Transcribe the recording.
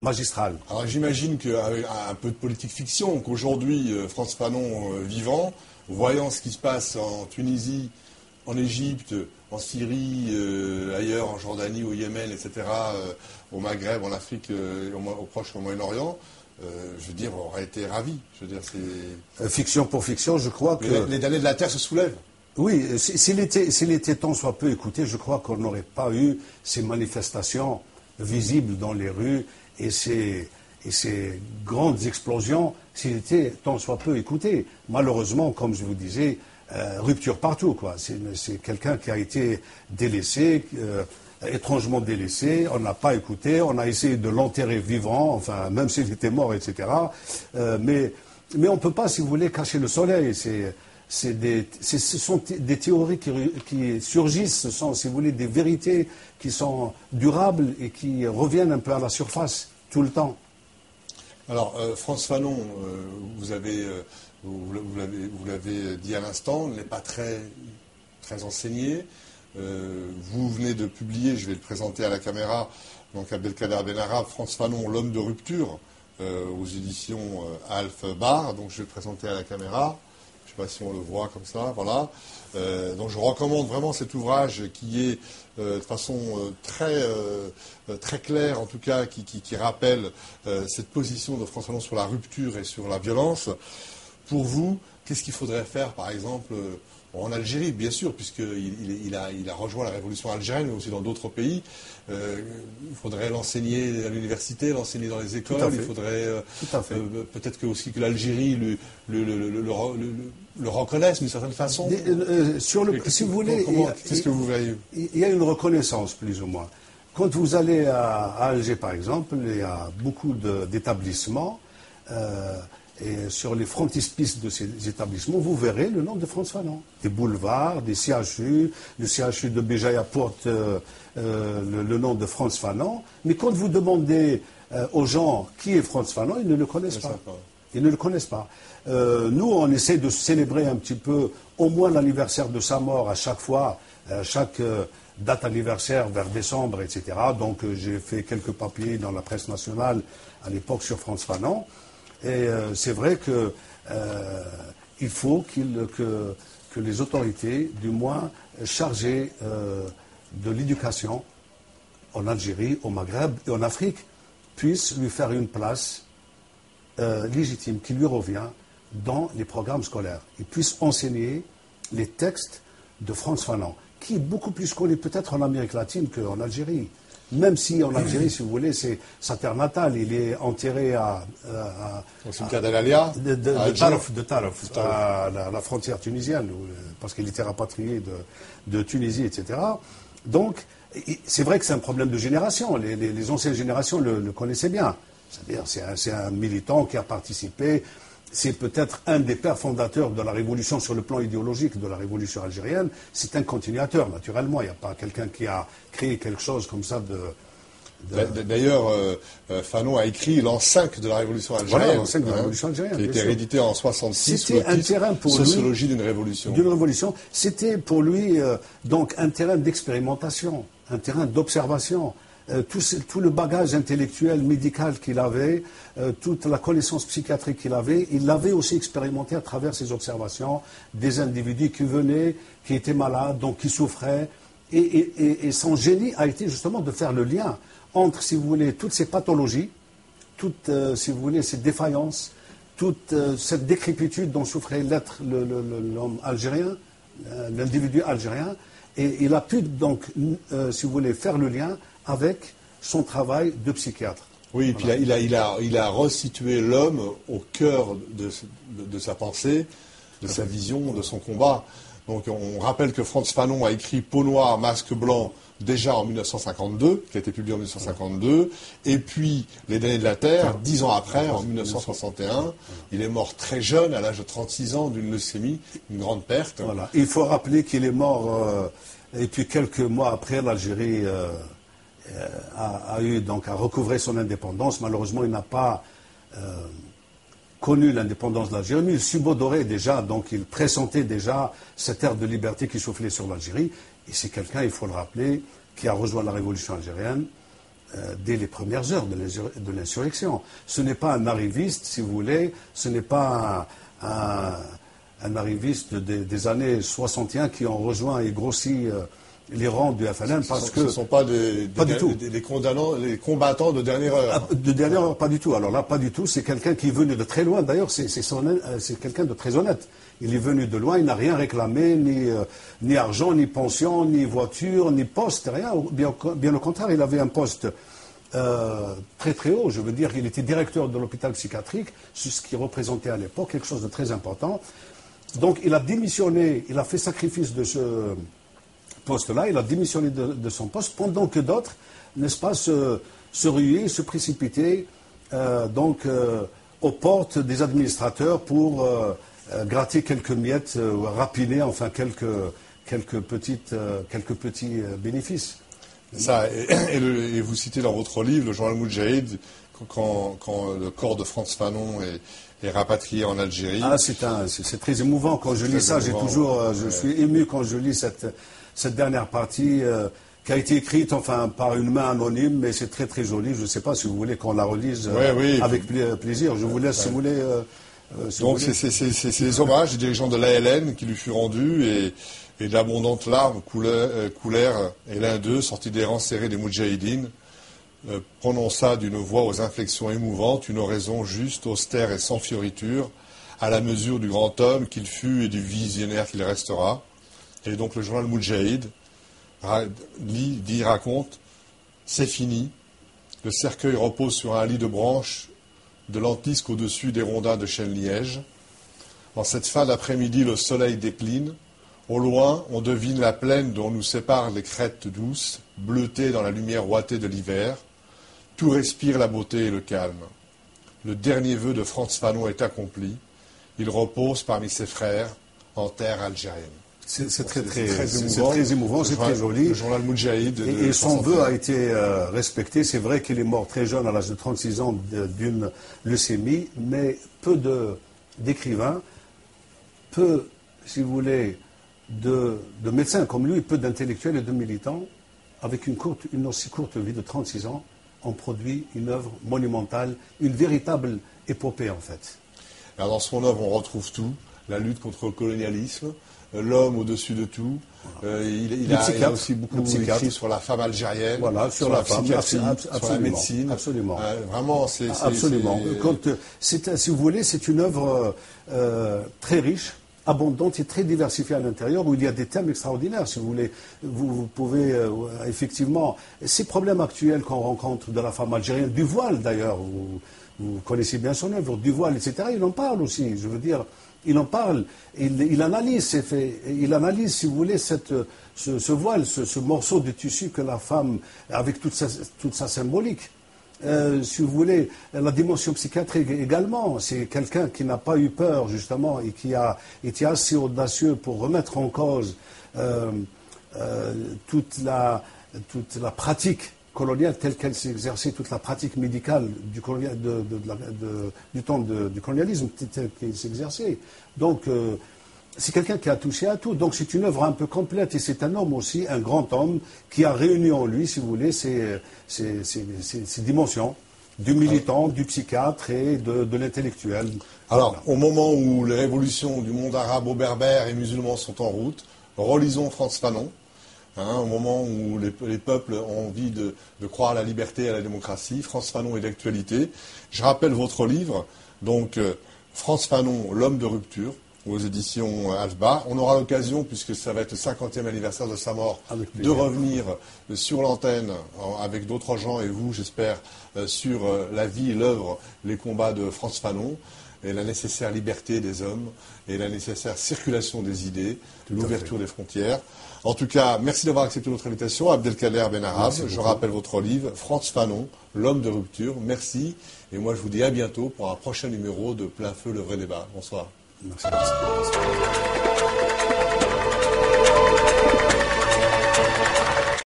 magistrale. Alors j'imagine qu'avec un peu de politique fiction, qu'aujourd'hui, Frantz Fanon vivant, voyant ce qui se passe en Tunisie, en Égypte, en Syrie, ailleurs, en Jordanie, au Yémen, etc., au Maghreb, en Afrique, au Proche, au Moyen-Orient, je veux dire, aurait été ravi. Je veux dire, c'est... Fiction pour fiction, je crois que... Les damnés de la Terre se soulèvent. Oui, s'il était tant soit peu écouté, je crois qu'on n'aurait pas eu ces manifestations visibles dans les rues et ces grandes explosions s'il était tant soit peu écouté. Malheureusement, comme je vous disais, rupture partout, quoi. C'est quelqu'un qui a été délaissé, étrangement délaissé, on n'a pas écouté, on a essayé de l'enterrer vivant, enfin, même s'il était mort, etc. Mais on ne peut pas, si vous voulez, cacher le soleil. Ce sont des théories qui surgissent, ce sont, si vous voulez, des vérités qui sont durables et qui reviennent un peu à la surface tout le temps. Alors, Frantz Fanon, vous l'avez dit à l'instant, n'est pas très enseigné. Vous venez de publier, je vais le présenter à la caméra, donc Abdelkader Benarab, Frantz Fanon, l'homme de rupture, aux éditions Alph Bar. Donc je vais le présenter à la caméra. Je ne sais pas si on le voit comme ça, voilà. Donc je recommande vraiment cet ouvrage qui est de façon très claire, en tout cas, qui rappelle cette position de Frantz Fanon sur la rupture et sur la violence. Pour vous, qu'est-ce qu'il faudrait faire, par exemple, en Algérie, bien sûr, puisqu'il a rejoint la révolution algérienne, mais aussi dans d'autres pays. Il faudrait l'enseigner à l'université, l'enseigner dans les écoles. Il faudrait peut-être que l'Algérie le reconnaisse d'une certaine façon. Si vous voulez, qu'est-ce que vous voyez ? Il y a une reconnaissance, plus ou moins. Quand vous allez à Alger, par exemple, il y a beaucoup d'établissements. Et sur les frontispices de ces établissements, vous verrez le nom de Frantz Fanon. Des boulevards, des CHU, le CHU de Béjaïa porte le nom de Frantz Fanon. Mais quand vous demandez aux gens qui est Frantz Fanon, ils ne le connaissent pas. Ils ne le connaissent pas. Nous, on essaie de célébrer un petit peu, au moins l'anniversaire de sa mort à chaque fois, chaque date anniversaire vers décembre, etc. Donc j'ai fait quelques papiers dans la presse nationale à l'époque sur Frantz Fanon. Et c'est vrai qu'il faut que les autorités, du moins chargées de l'éducation en Algérie, au Maghreb et en Afrique, puissent lui faire une place légitime qui lui revient dans les programmes scolaires. Ils puissent enseigner les textes de Frantz Fanon, qui est beaucoup plus connu peut-être en Amérique latine qu'en Algérie. Même si en Algérie, si vous voulez, c'est sa terre natale. Il est enterré au cimetière d'Al-Alia, de Tarf, à la frontière tunisienne, parce qu'il était rapatrié de Tunisie, etc. Donc, c'est vrai que c'est un problème de génération. Les anciennes générations le connaissaient bien. C'est-à-dire, c'est un militant qui a participé. C'est peut-être un des pères fondateurs de la révolution sur le plan idéologique de la révolution algérienne. C'est un continuateur, naturellement. Il n'y a pas quelqu'un qui a créé quelque chose comme ça D'ailleurs, Fanon a écrit l'an 5 de la révolution algérienne. Voilà, l'an 5 de la révolution algérienne. Qui a été réédité en 66. C'était un terrain pour lui. Sociologie d'une révolution. D'une révolution. C'était pour lui, donc, un terrain d'expérimentation, un terrain d'observation. Tout le bagage intellectuel, médical qu'il avait, toute la connaissance psychiatrique qu'il avait, il l'avait aussi expérimenté à travers ses observations des individus qui venaient, qui étaient malades, donc qui souffraient. Et son génie a été justement de faire le lien entre, si vous voulez, toutes ces pathologies, toutes, si vous voulez, ces défaillances, toute cette décrépitude dont souffrait l'homme algérien, l'individu algérien. Et il a pu donc, si vous voulez, faire le lien avec son travail de psychiatre. Oui, et voilà. Puis il a resitué l'homme au cœur de sa pensée, de sa vision, de son combat. Donc on rappelle que Frantz Fanon a écrit Peau noire, masque blanc déjà en 1952, qui a été publié en 1952, et puis Les damnés de la Terre, 10 ans après, en 1961. Il est mort très jeune, à l'âge de 36 ans, d'une leucémie, une grande perte. Voilà. Il faut rappeler qu'il est mort, et puis quelques mois après, l'Algérie a eu donc à recouvrer son indépendance. Malheureusement, il n'a pas connu l'indépendance de l'Algérie, mais il subodorait déjà, donc il pressentait déjà cette ère de liberté qui soufflait sur l'Algérie. Et c'est quelqu'un, il faut le rappeler, qui a rejoint la révolution algérienne dès les premières heures de l'insurrection. Ce n'est pas un arriviste, si vous voulez, ce n'est pas un arriviste des années 61 qui ont rejoint et grossi les rangs du FLN parce que... Ce ne sont pas les combattants de dernière heure. De dernière heure, pas du tout. Alors là, pas du tout. C'est quelqu'un qui est venu de très loin. D'ailleurs, c'est quelqu'un de très honnête. Il est venu de loin, il n'a rien réclamé, ni argent, ni pension, ni voiture, ni poste, rien. Bien au contraire, il avait un poste très très haut. Je veux dire, il était directeur de l'hôpital psychiatrique, ce qui représentait à l'époque quelque chose de très important. Donc il a démissionné, il a fait sacrifice de ce poste-là, il a démissionné de son poste, pendant que d'autres, n'est-ce pas, se ruaient, se précipitaient aux portes des administrateurs pour gratter quelques miettes, rapiner, enfin quelques petits bénéfices. Ça, et vous citez dans votre livre, le journal Moudjahid, quand le corps de Frantz Fanon est rapatrié en Algérie. Ah, c'est très émouvant quand je lis ça. Je suis ému quand je lis cette dernière partie qui a été écrite par une main anonyme, mais c'est très très joli. Je ne sais pas si vous voulez qu'on la relise avec plaisir. Je vous laisse si vous voulez. Donc c'est les hommages des dirigeants de l'ALN qui lui furent rendus et d'abondantes larmes coulèrent, et l'un d'eux, sorti des rangs serrés des Moudjahidines, prononça d'une voix aux inflexions émouvantes une oraison juste, austère et sans fioriture, à la mesure du grand homme qu'il fut et du visionnaire qu'il restera. Et donc le journal Moudjahid raconte, c'est fini, le cercueil repose sur un lit de branches de lentisque au-dessus des rondins de chêne-liège. En cette fin d'après-midi, le soleil décline. Au loin, on devine la plaine dont nous séparent les crêtes douces, bleutées dans la lumière ouatée de l'hiver. Tout respire la beauté et le calme. Le dernier vœu de Frantz Fanon est accompli. Il repose parmi ses frères en terre algérienne. C'est très émouvant, c'est très joli. Le journal Moudjahid. Et son vœu a été respecté. C'est vrai qu'il est mort très jeune, à l'âge de 36 ans, d'une leucémie, mais peu d'écrivains, peu, si vous voulez, de médecins comme lui, peu d'intellectuels et de militants, avec une aussi courte vie de 36 ans, ont produit une œuvre monumentale, une véritable épopée en fait. Alors dans son œuvre, on retrouve tout, la lutte contre le colonialisme, l'homme au-dessus de tout. Il a aussi beaucoup écrit sur la femme algérienne, sur la femme, psychiatrie, sur la médecine. Absolument. Vraiment, absolument. Si vous voulez, c'est une œuvre très riche, abondante et très diversifiée à l'intérieur, où il y a des thèmes extraordinaires, si vous voulez. Vous pouvez, effectivement, ces problèmes actuels qu'on rencontre de la femme algérienne, du voile d'ailleurs, vous connaissez bien son œuvre, du voile, etc., il en parle aussi, je veux dire, il en parle, il analyse ces faits, il analyse, si vous voulez, ce voile, ce morceau de tissu que la femme, avec toute sa symbolique. Si vous voulez, la dimension psychiatrique également, c'est quelqu'un qui n'a pas eu peur, justement, et qui a été assez audacieux pour remettre en cause toute la pratique coloniale telle qu'elle s'est exercée, toute la pratique médicale du temps du colonialisme tel qu'il s'est exercé. Donc, c'est quelqu'un qui a touché à tout. Donc, c'est une œuvre un peu complète et c'est un homme aussi, un grand homme, qui a réuni en lui, si vous voulez, ces dimensions du militant, du psychiatre et de l'intellectuel. Alors, au moment où les révolutions du monde arabo-berbère et musulman sont en route, relisons Frantz Fanon. Au moment où les peuples ont envie de croire à la liberté et à la démocratie, Frantz Fanon est d'actualité. Je rappelle votre livre, donc Frantz Fanon, l'homme de rupture, aux éditions Alpbach. On aura l'occasion, puisque ça va être le 50e anniversaire de sa mort, de revenir sur l'antenne avec d'autres gens et vous, j'espère, sur la vie et l'œuvre, les combats de Frantz Fanon, et la nécessaire liberté des hommes, et la nécessaire circulation des idées, l'ouverture des frontières. En tout cas, merci d'avoir accepté notre invitation, Abdelkader Benarab. Je rappelle votre livre, Frantz Fanon, l'homme de rupture. Merci, et moi je vous dis à bientôt pour un prochain numéro de Plein Feu, le vrai débat. Bonsoir. Merci.